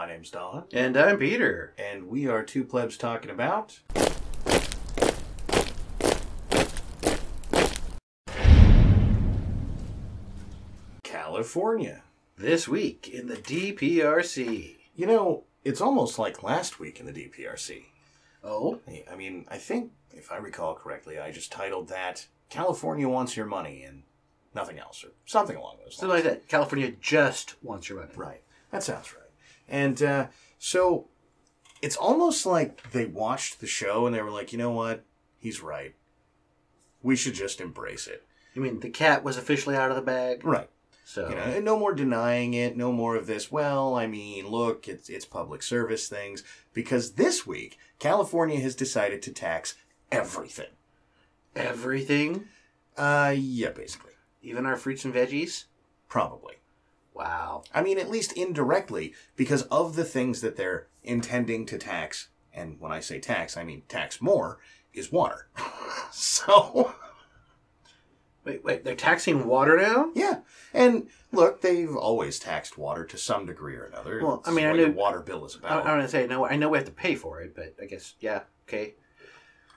My name's Don. And I'm Peter. And we are two plebs talking about... California. This week in the DPRC. You know, it's almost like last week in the DPRC. Oh? I mean, I think, if I recall correctly, I just titled that California Wants Your Money and nothing else, or something along those lines. Something like that. California just wants your money. Right. That sounds right. And so it's almost like they watched the show and they were like, you know what? He's right. We should just embrace it. You mean the cat was officially out of the bag? Right. So, you know, and no more denying it, no more of this, well, I mean, look, it's public service things. Because this week, California has decided to tax everything. everything? Yeah, basically. Even our fruits and veggies? Probably. Wow. I mean, at least indirectly, because of the things that they're intending to tax, and when I say tax, I mean tax more, is water. So... Wait, they're taxing water now? Yeah. And look, they've always taxed water to some degree or another. Well, It's I mean, what I know your water bill is about. I'm going to say, no, I know we have to pay for it, but I guess, yeah, okay.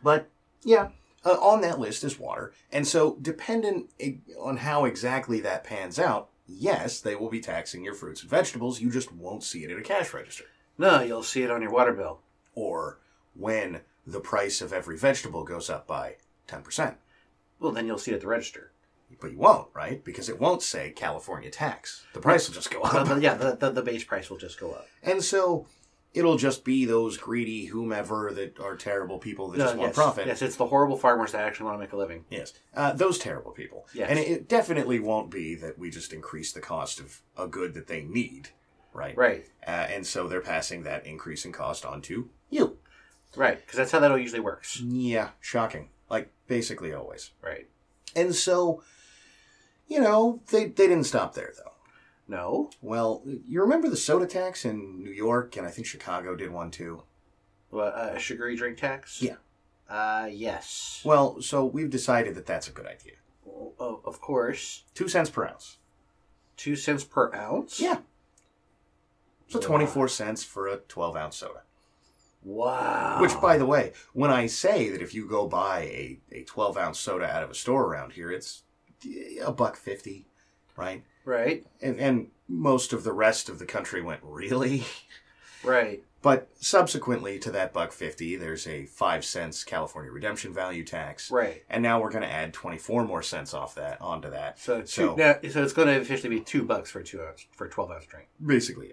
But, yeah, on that list is water. And so, dependent on how exactly that pans out, yes, they will be taxing your fruits and vegetables. You just won't see it at a cash register. No, you'll see it on your water bill. Or when the price of every vegetable goes up by 10%. Well, then you'll see it at the register. But you won't, right? Because it won't say California tax. The price will just go up. The base price will just go up. And so it'll just be those greedy whomever that are terrible people that just want profit. Yes, it's the horrible farmers that actually want to make a living. Yes. Those terrible people. Yes. And it definitely won't be that we just increase the cost of a good that they need, right? Right. And so they're passing that increase in cost on to you. Right, because that's how that usually works. Yeah, shocking. Like, basically always. Right. And so, you know, they didn't stop there, though. No? Well, you remember the soda tax in New York, and I think Chicago did one too? What, a sugary drink tax? Yeah. Yes. Well, so we've decided that that's a good idea. Oh, of course. 2 cents per ounce. 2 cents per ounce? Yeah. So Wow. 24 cents for a 12-ounce soda. Wow. Which, by the way, when I say that if you go buy a 12-ounce soda out of a store around here, it's $1.50, right? Right. And most of the rest of the country went, really? Right. But subsequently to that $1.50, there's a 5 cents California redemption value tax. Right. And now we're going to add 24 more cents onto that. So it's going to officially be $2 for a 12-ounce drink. Basically,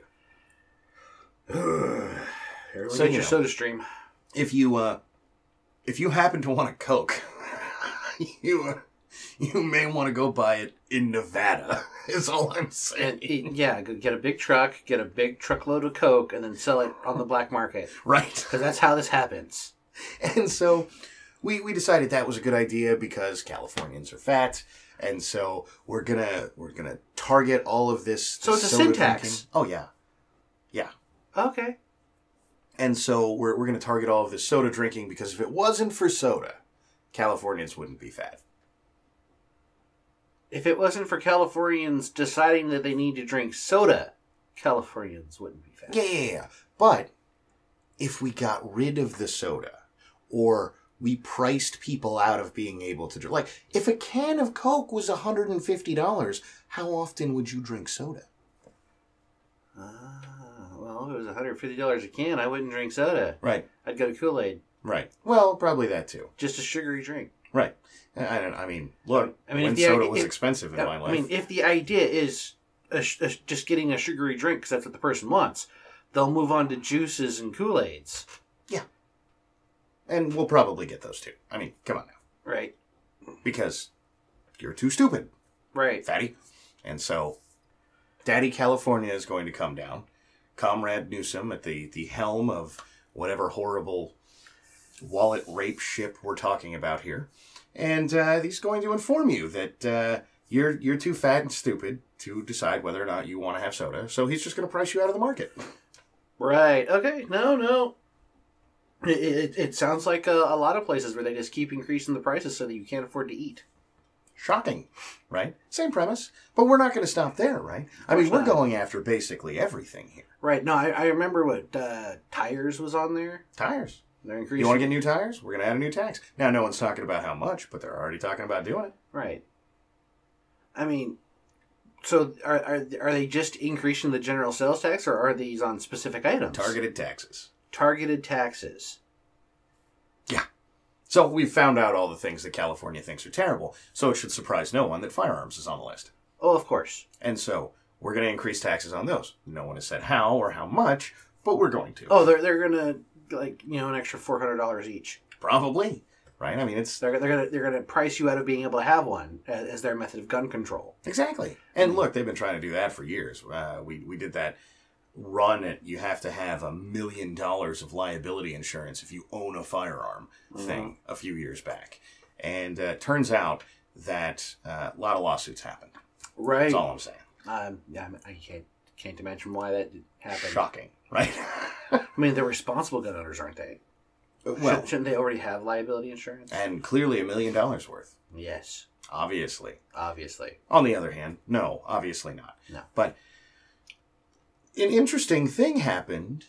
Everyone So, get your soda stream. if you happen to want a Coke, you may want to go buy it in Nevada. Is all I'm saying. Go get a big truck, get a big truckload of Coke, and then sell it on the black market. Right. Because that's how this happens. And so we decided that was a good idea because Californians are fat, and so we're gonna target all of this. So it's a soda sin tax. drinking. Oh yeah. Okay. And so we're going to target all of this soda drinking because if it wasn't for soda, Californians wouldn't be fat. If it wasn't for Californians deciding that they need to drink soda, Californians wouldn't be fat. Yeah. But if we got rid of the soda, or we priced people out of being able to drink, like if a can of Coke was $150, how often would you drink soda? Well, if it was $150 a can, I wouldn't drink soda. Right. I'd go to Kool-Aid. Right. Well, probably that too. Just a sugary drink. Look, when if soda was expensive in my life. I mean, if the idea is just getting a sugary drink because that's what the person wants, they'll move on to juices and Kool-Aids. Yeah. And we'll probably get those too. I mean, come on now. Right. Because you're too stupid. Right. Fatty. And so, Daddy California is going to come down. Comrade Newsom at the helm of whatever horrible wallet rape ship we're talking about here. And he's going to inform you that you're too fat and stupid to decide whether or not you want to have soda. So he's just going to price you out of the market. Right. Okay. No. It sounds like a lot of places where they just keep increasing the prices so that you can't afford to eat. Shocking, right? Same premise. But we're not going to stop there, right? I mean, we're going after basically everything here. Right. No, I remember what tires was on there. Tires. They're increasing. You want to get new tires? We're going to add a new tax. Now, no one's talking about how much, but they're already talking about doing it. Right. I mean, so are they just increasing the general sales tax, or are these on specific items? Targeted taxes. Targeted taxes. Yeah. So we've found out all the things that California thinks are terrible, so it should surprise no one that firearms is on the list. Oh, of course. And so we're going to increase taxes on those. No one has said how or how much, but we're going to. Oh, they're going to, like, an extra $400 each. Probably. Right? I mean, it's... They're gonna price you out of being able to have one as their method of gun control. Exactly. And look, they've been trying to do that for years. We did that run at you have to have $1 million of liability insurance if you own a firearm thing a few years back. And turns out that a lot of lawsuits happened. Right. That's all I'm saying. Yeah, I can't imagine why that happened. Shocking, right? I mean, they're responsible gun owners, aren't they? Well, shouldn't they already have liability insurance? And clearly $1 million worth. Yes. Obviously. On the other hand, no, obviously not. No. But an interesting thing happened,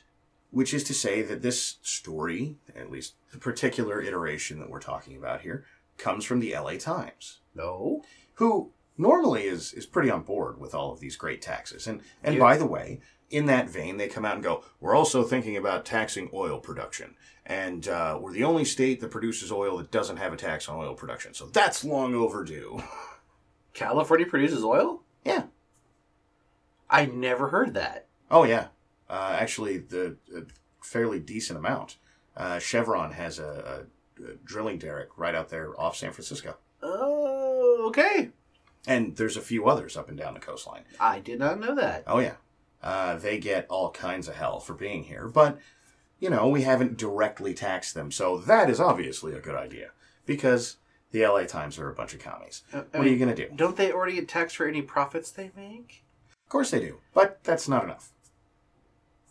which is to say that this story, at least the particular iteration that we're talking about here, comes from the LA Times. No. Who normally is pretty on board with all of these great taxes. And Yeah. by the way, in that vein, they come out and go, we're also thinking about taxing oil production. And we're the only state that produces oil that doesn't have a tax on oil production. So that's long overdue. California produces oil? Yeah. I never heard that. Oh, yeah. Actually, a fairly decent amount. Chevron has a drilling derrick right out there off San Francisco. Oh, okay. And there's a few others up and down the coastline. I did not know that. Oh, yeah. They get all kinds of hell for being here. But, we haven't directly taxed them. So that is obviously a good idea. Because the LA Times are a bunch of commies. What are you going to do? Don't they already get taxed for any profits they make? Of course they do. But that's not enough.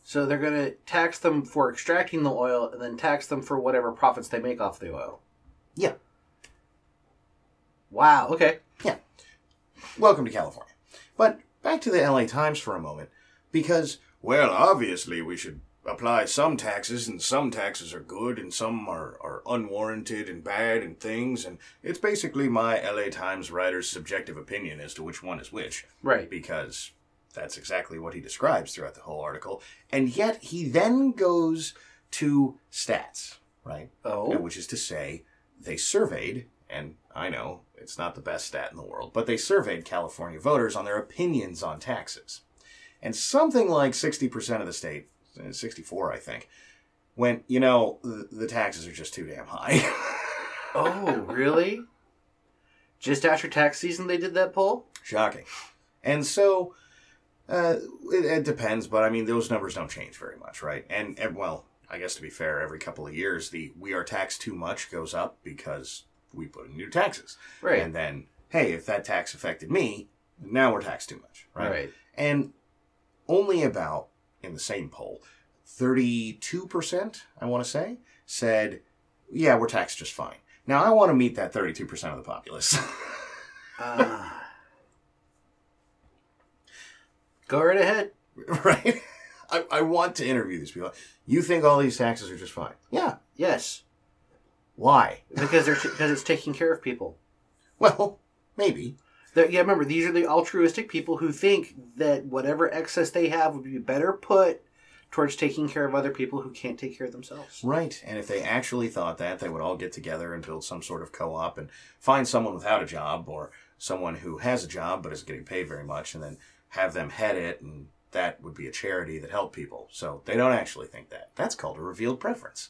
So they're going to tax them for extracting the oil and then tax them for whatever profits they make off the oil. Yeah. Wow, okay. Yeah. Welcome to California. But back to the LA Times for a moment. Because, well, obviously we should apply some taxes, and some taxes are good, and some are unwarranted and bad and things. And it's basically my LA Times writer's subjective opinion as to which one is which. Right. Because that's exactly what he describes throughout the whole article. And yet he then goes to stats, right? Oh. Which is to say, they surveyed, and I know it's not the best stat in the world, but they surveyed California voters on their opinions on taxes. And something like 60% of the state, 64 I think, went, the taxes are just too damn high. Oh, really? Just after tax season they did that poll? Shocking. And so, it depends, but I mean, those numbers don't change very much, right? And well, I guess to be fair, every couple of years, the we are taxed too much goes up because we put in new taxes. Right. And then, hey, if that tax affected me, now we're taxed too much, right? Right. And only about, in the same poll, 32%, I want to say, said, yeah, we're taxed just fine. Now, I want to meet that 32% of the populace. Go right ahead. Right? I want to interview these people. You think all these taxes are just fine? Yeah. Yes. Why? Because it's taking care of people. Well, maybe. Yeah, remember, these are the altruistic people who think that whatever excess they have would be better put towards taking care of other people who can't take care of themselves. Right. And if they actually thought that, they would all get together and build some sort of co-op and find someone without a job or someone who has a job but isn't getting paid very much and then have them head it, and that would be a charity that helped people. So they don't actually think that. That's called a revealed preference.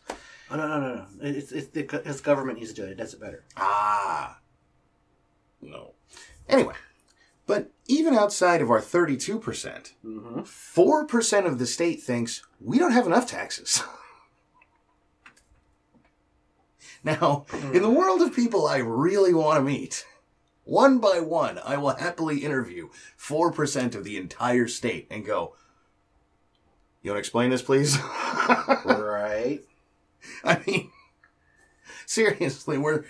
Oh, no. It's government needs to do it. It does it better. Ah. No. Anyway, but even outside of our 32%, 4% of the state thinks we don't have enough taxes. Now, in the world of people I really want to meet, one by one, I will happily interview 4% of the entire state and go, you want to explain this, please? Right. I mean, seriously, we're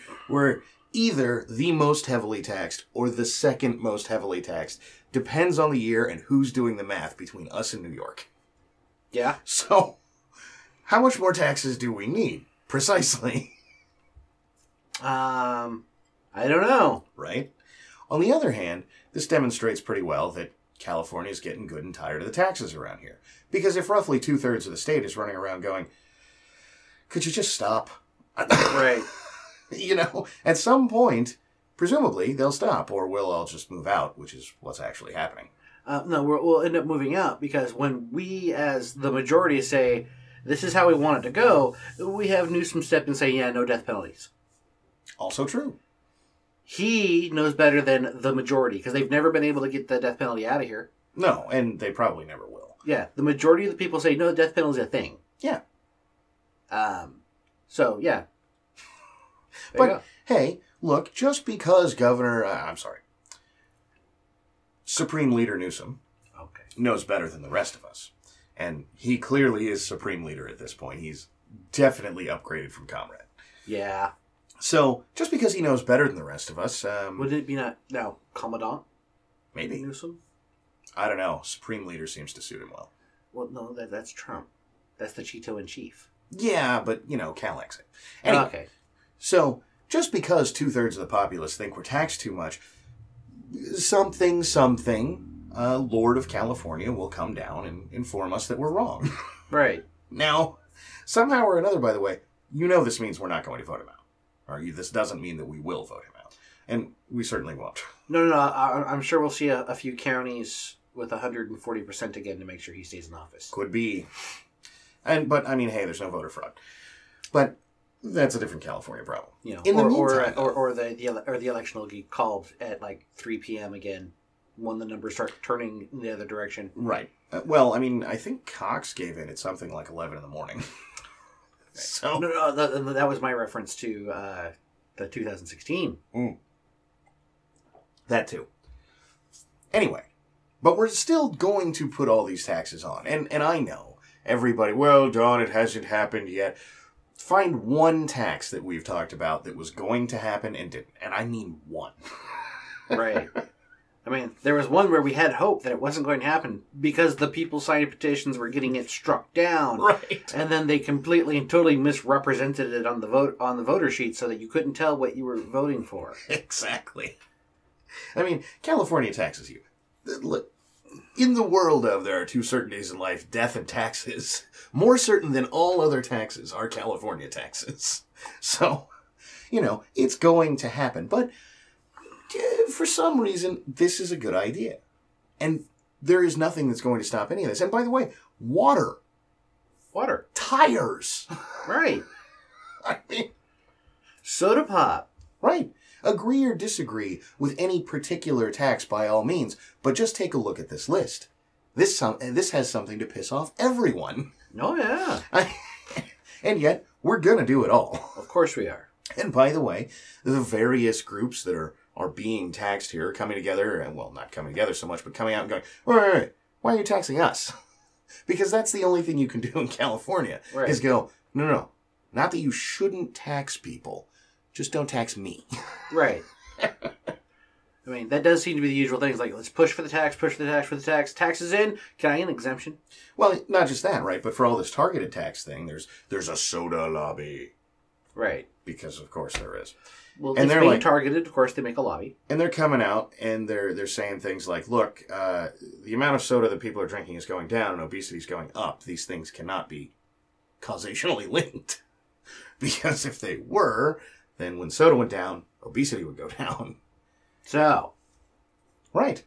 either the most heavily taxed or the second most heavily taxed. Depends on the year and who's doing the math between us and New York. Yeah. So, how much more taxes do we need? Precisely. I don't know. Right? On the other hand, this demonstrates pretty well that California is getting good and tired of the taxes around here. Because if roughly 2/3 of the state is running around going, could you just stop? Right. You know, at some point, presumably, they'll stop, or we'll all just move out, which is what's actually happening. No, we'll end up moving out because when we, as the majority, say, this is how we want it to go, we have Newsom step and say, yeah, no death penalties. Also true. He knows better than the majority because they've never been able to get the death penalty out of here. No, and they probably never will. Yeah, the majority of the people say, no, the death penalty is a thing. Yeah. So, yeah. But, hey, look, just because Supreme Leader Newsom knows better than the rest of us, and he clearly is Supreme Leader at this point. He's definitely upgraded from Comrade. Yeah. So, just because he knows better than the rest of us... would it be now Commandant? Maybe. Newsom? I don't know. Supreme Leader seems to suit him well. Well, no, that's Trump. That's the Cheeto-in-Chief. Yeah, but, Cal likes it. Anyway, okay. So, just because 2/3 of the populace think we're taxed too much, something, Lord of California will come down and inform us that we're wrong. Right. Now, somehow or another, by the way, this means we're not going to vote him out. Or this doesn't mean that we will vote him out. And we certainly won't. No. I'm sure we'll see a few counties with 140% again to make sure he stays in office. Could be. But, hey, there's no voter fraud. But that's a different California problem. In the meantime, or the election will get called at like 3 p.m. again when the numbers start turning in the other direction. Right. Well, I think Cox gave in at something like 11 in the morning. So no, that was my reference to the 2016. That too. Anyway, but we're still going to put all these taxes on. And I know everybody, well, Don, it hasn't happened yet. Find one tax that we've talked about that was going to happen and didn't. And I mean one. Right. There was one where we had hope that it wasn't going to happen because the people signing petitions were getting it struck down. Right. And then they completely and totally misrepresented it on the voter sheet so that you couldn't tell what you were voting for. Exactly. California taxes you. Look, in the world of there are two certainties in life, death and taxes, more certain than all other taxes are California taxes. So, it's going to happen. But for some reason, this is a good idea. And there is nothing that's going to stop any of this. And by the way, water. Tires. Right. Soda pop. Right. Agree or disagree with any particular tax by all means, but just take a look at this list. This has something to piss off everyone. Oh, yeah. And yet, we're going to do it all. Of course we are. And by the way, the various groups that are being taxed here are coming together, and well, not coming together so much, but coming out and going, wait, why are you taxing us? Because that's the only thing you can do in California, right. Is go, no, not that you shouldn't tax people, just don't tax me. Right. That does seem to be the usual things, like let's push for the tax, taxes in, can I get an exemption? Well, not just that, right, but for all this targeted tax thing, there's a soda lobby. Right. Because, of course, there is. Well, and it's being targeted. Of course, they make a lobby. And they're coming out, and they're saying things like, look, the amount of soda that people are drinking is going down, and obesity is going up. These things cannot be causationally linked. Because if they were, then when soda went down, obesity would go down. So. Right.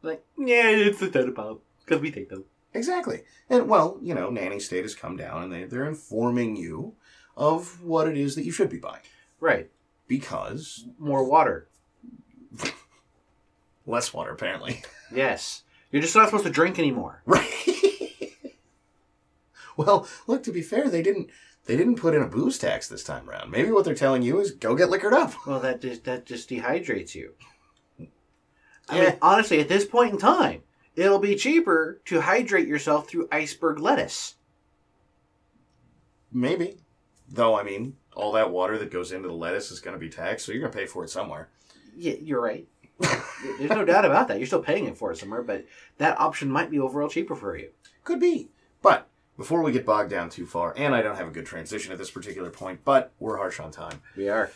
Yeah, it's the soda pop. Because we take them. Exactly. And, well, Nanny State has come down, and they're informing you of what it is that you should be buying. Right. Because... more water. Less water, apparently. Yes. You're just not supposed to drink anymore. Right. Well, look, to be fair, they didn't put in a booze tax this time around. Maybe what they're telling you is go get liquored up. Well, that just dehydrates you. Honestly, at this point in time, it'll be cheaper to hydrate yourself through iceberg lettuce. Maybe. Though, I mean, all that water that goes into the lettuce is going to be taxed, so you're going to pay for it somewhere. Yeah, you're right. There's no doubt about that. You're still paying it for it somewhere, but that option might be overall cheaper for you. Could be. But before we get bogged down too far, and I don't have a good transition at this particular point, but we're harsh on time. We are.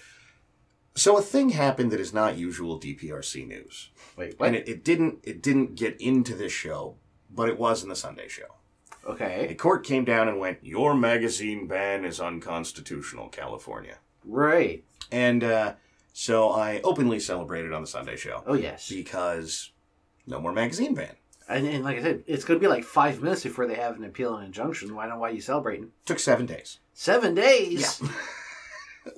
So a thing happened that is not usual DPRC news. Wait, what? And it didn't get into this show, but it was in the Sunday show. Okay. A court came down and went, "Your magazine ban is unconstitutional, California." Right. And so I openly celebrated on the Sunday show. Oh, yes. Because no more magazine ban. And like I said, it's going to be like 5 minutes before they have an appeal and injunction. Why are you celebrating? Took 7 days. 7 days? Yeah.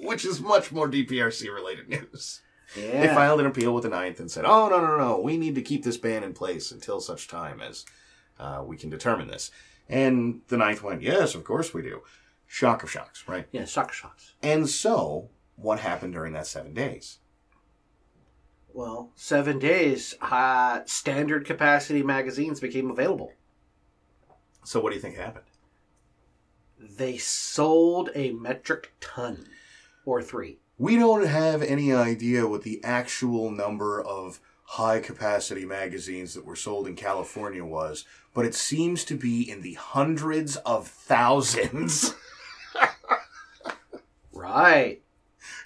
Which is much more DPRC-related news. Yeah. They filed an appeal with the 9th and said, "Oh, no, we need to keep this ban in place until such time as we can determine this." And the 9th went, "Yes, of course we do." Shock of shocks, right? Yeah, shock of shocks. And so, what happened during that 7 days? Well, 7 days, standard capacity magazines became available. So what do you think happened? They sold a metric ton. Or 3. We don't have any idea what the actual number of high-capacity magazines that were sold in California was, but it seems to be in the hundreds of thousands. Right.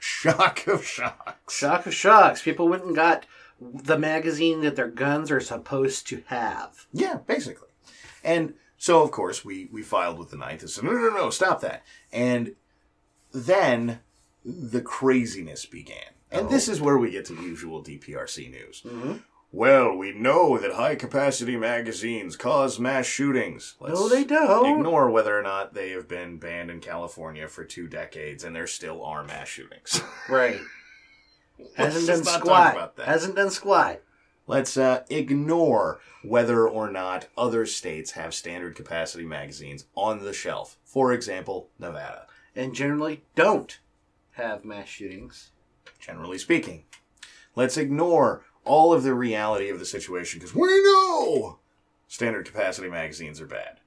Shock of shocks. Shock of shocks. People went and got the magazine that their guns are supposed to have. Yeah, basically. And so, of course, we filed with the 9th and said, no, stop that. And then the craziness began. And this is where we get to usual DPRC news. Mm-hmm. Well, we know that high-capacity magazines cause mass shootings. No, they don't. Ignore whether or not they have been banned in California for 2 decades, and there still are mass shootings. Right. Hasn't done not squat. talk about that. Hasn't done squat. Let's ignore whether or not other states have standard capacity magazines on the shelf. For example, Nevada. And generally don't have mass shootings. Generally speaking. Let's ignore all of the reality of the situation, because we know standard capacity magazines are bad.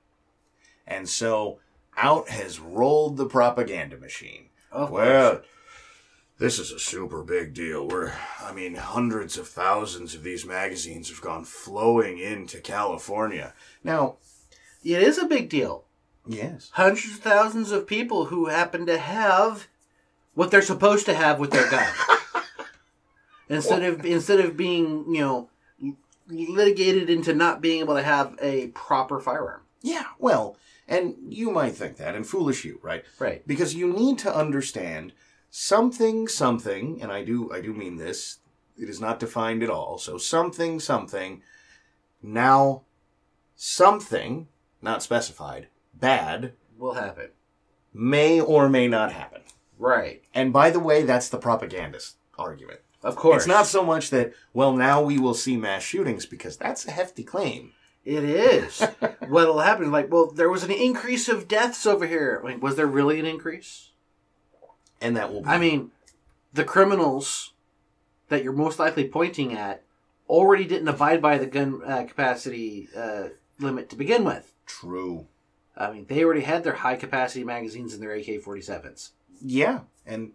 And so out has rolled the propaganda machine. Of Well, this is a super big deal. Hundreds of thousands of these magazines have gone flowing into California. Now, it is a big deal. yes. Hundreds of thousands of people who happen to have what they're supposed to have with their gun. Instead of being, litigated into not being able to have a proper firearm. Yeah, well, and you might think that, and foolish you, right? Right. Because you need to understand something, and I do mean this, it is not defined at all, so something, now something, not specified, bad, Will happen. may or may not happen. Right. And by the way, that's the propagandist argument. Of course. It's not so much that, well, now we will see mass shootings, because that's a hefty claim. It is. What'll happen is there was an increase of deaths over here. Was there really an increase? And that will be... the criminals that you're most likely pointing at already didn't abide by the gun capacity limit to begin with. True. They already had their high-capacity magazines in their AK-47s. Yeah, and,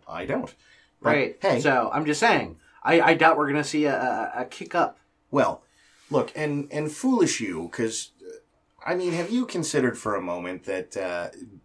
I don't. But, right. Hey. So, I'm just saying, I doubt we're going to see a kick up. Well, look, and foolish you, because, have you considered for a moment that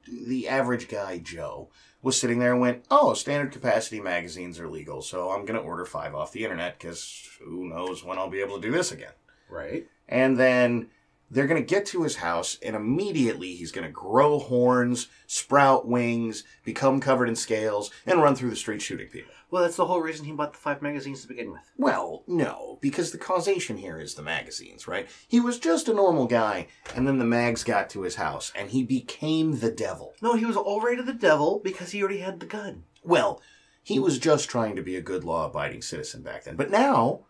the average guy, Joe, was sitting there and went, "Oh, standard capacity magazines are legal, so I'm going to order 5 off the internet, because who knows when I'll be able to do this again." Right. And then they're going to get to his house, and immediately he's going to grow horns, sprout wings, become covered in scales, and run through the street shooting people. Well, that's the whole reason he bought the 5 magazines to begin with. Well, no, because the causation here is the magazines, right? He was just a normal guy, and then the mags got to his house, and he became the devil. No, he was already the devil because he already had the gun. Well, he was just trying to be a good law-abiding citizen back then. But now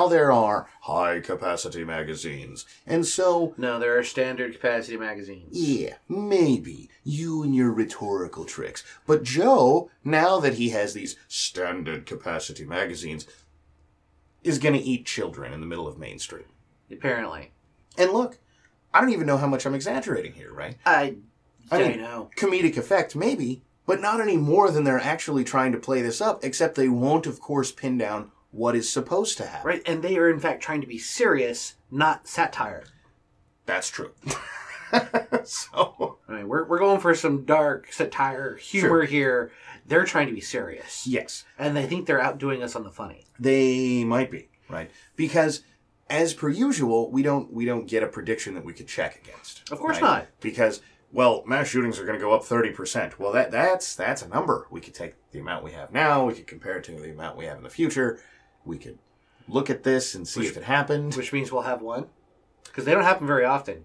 there are high-capacity magazines, and so... No, there are standard capacity magazines. Yeah, maybe. You and your rhetorical tricks. But Joe, now that he has these standard capacity magazines, is going to eat children in the middle of Main Street. Apparently. And look, I don't even know how much I'm exaggerating here, right? I know. Comedic effect, maybe, but not any more than they're actually trying to play this up, except they won't, of course, pin down what is supposed to happen. Right, and they are, in fact, trying to be serious, not satire. That's true. So... I mean, we're going for some dark satire humor here. They're trying to be serious. Yes. And they think they're outdoing us on the funny. They might be, right? Because, as per usual, we don't get a prediction that we could check against. Of course not. Because, well, mass shootings are going to go up 30%. Well, that's a number. We could take the amount we have now. We could compare it to the amount we have in the future. We could look at this and see if it happened. Which means we'll have one. Because they don't happen very often.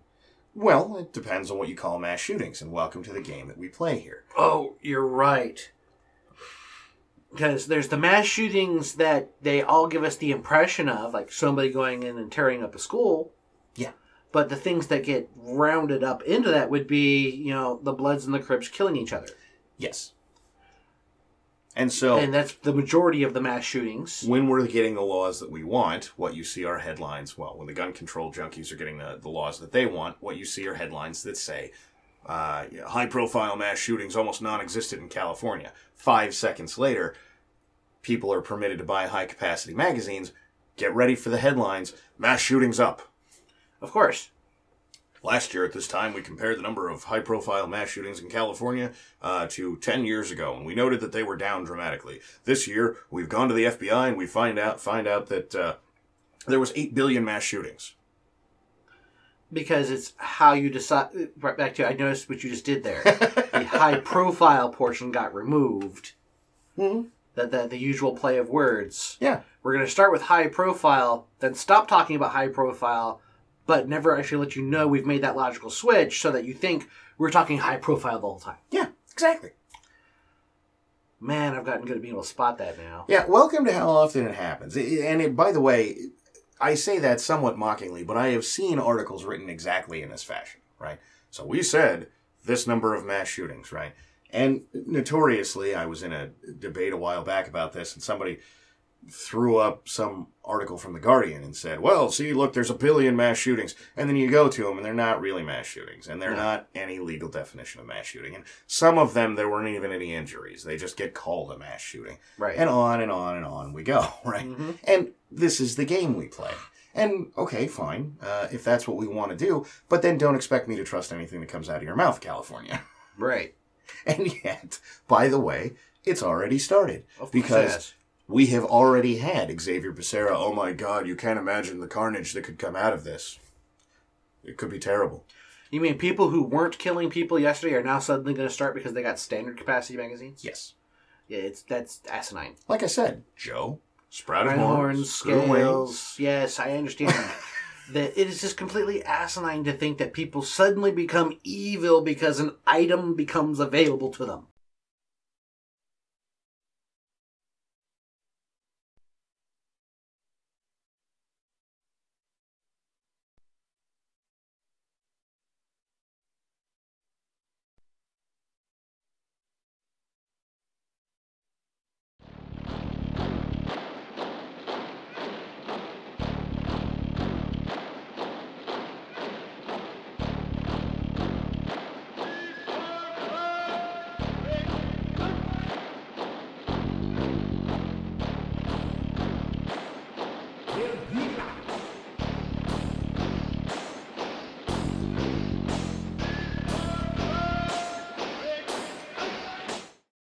Well, it depends on what you call mass shootings, and welcome to the game that we play here. Oh, you're right. Because there's the mass shootings that they all give us the impression of, like somebody going in and tearing up a school. Yeah. But the things that get rounded up into that would be, the Bloods and the Crips killing each other. Yes. And so... And that's the majority of the mass shootings. When we're getting the laws that we want, what you see are headlines. Well, when the gun control junkies are getting the laws that they want, what you see are headlines that say, high-profile mass shootings almost non-existent in California. 5 seconds later, people are permitted to buy high-capacity magazines. Get ready for the headlines. Mass shootings up. Of course. Last year at this time, we compared the number of high-profile mass shootings in California to 10 years ago, and we noted that they were down dramatically. This year, we've gone to the FBI, and we find out that there was 8 billion mass shootings. Because it's how you decide... Right back to, I noticed what you just did there. The high-profile portion got removed. Mm-hmm. The usual play of words. Yeah. We're going to start with high-profile, then stop talking about high-profile, but never actually let you know we've made that logical switch so that you think we're talking high profile the whole time. Yeah, exactly. Man, I've gotten good at being able to spot that now. Yeah, welcome to how often it happens. By the way, I say that somewhat mockingly, but I have seen articles written exactly in this fashion, right? So we said this number of mass shootings, right? And notoriously, I was in a debate a while back about this, and somebody threw up some article from The Guardian and said, well, see, look, there's 1 billion mass shootings. And then you go to them, and they're not really mass shootings. And they're not any legal definition of mass shooting. And some of them, there weren't even any injuries. They just get called a mass shooting. Right. And on and on and on we go, right? Mm-hmm. And this is the game we play. And, okay, fine, if that's what we want to do. But then don't expect me to trust anything that comes out of your mouth, California. Right. And yet, by the way, it's already started. Of course because... it has. We have already had Xavier Becerra. Oh my God, you can't imagine the carnage that could come out of this. It could be terrible. You mean people who weren't killing people yesterday are now suddenly going to start because they got standard capacity magazines? Yes. Yeah, that's asinine. Like I said, Joe, sprouted horns, screw scales. wings. Yes, I understand that it is just completely asinine to think that people suddenly become evil because an item becomes available to them.